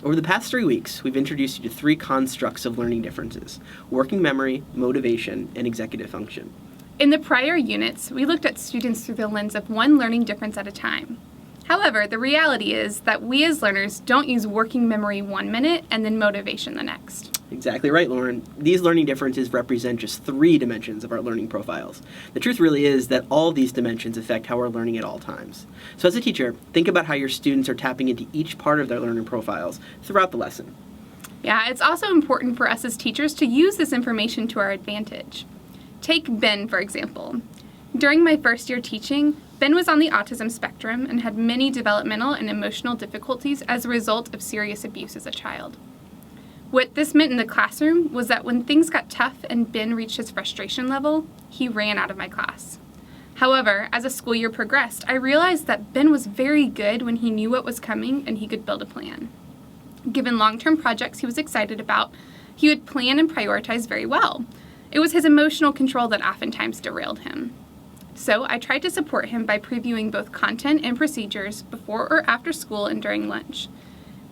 Over the past 3 weeks, we've introduced you to 3 constructs of learning differences: working memory, motivation, and executive function. In the prior units, we looked at students through the lens of one learning difference at a time. However, the reality is that we as learners don't use working memory 1 minute and then motivation the next. Exactly right, Lauren. These learning differences represent just 3 dimensions of our learning profiles. The truth really is that all of these dimensions affect how we're learning at all times. So as a teacher, think about how your students are tapping into each part of their learning profiles throughout the lesson. Yeah, it's also important for us as teachers to use this information to our advantage. Take Ben, for example. During my first year teaching, Ben was on the autism spectrum and had many developmental and emotional difficulties as a result of serious abuse as a child. What this meant in the classroom was that when things got tough and Ben reached his frustration level, he ran out of my class. However, as the school year progressed, I realized that Ben was very good when he knew what was coming and he could build a plan. Given long-term projects he was excited about, he would plan and prioritize very well. It was his emotional control that oftentimes derailed him. So I tried to support him by previewing both content and procedures before or after school and during lunch.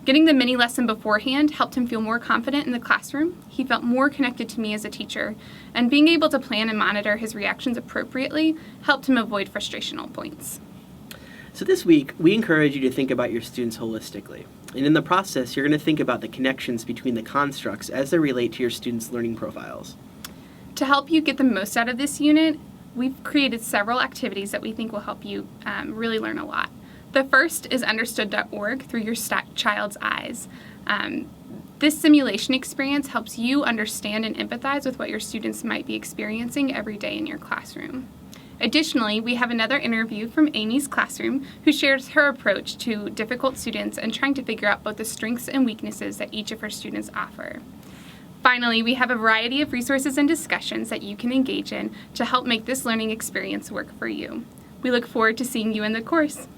Getting the mini lesson beforehand helped him feel more confident in the classroom. He felt more connected to me as a teacher, and being able to plan and monitor his reactions appropriately helped him avoid frustrational points. So this week, we encourage you to think about your students holistically. And in the process, you're going to think about the connections between the constructs as they relate to your students' learning profiles. To help you get the most out of this unit, we've created several activities that we think will help you really learn a lot. The first is understood.org through your child's eyes. This simulation experience helps you understand and empathize with what your students might be experiencing every day in your classroom. Additionally, we have another interview from Amy's classroom who shares her approach to difficult students and trying to figure out both the strengths and weaknesses that each of her students offer. Finally, we have a variety of resources and discussions that you can engage in to help make this learning experience work for you. We look forward to seeing you in the course.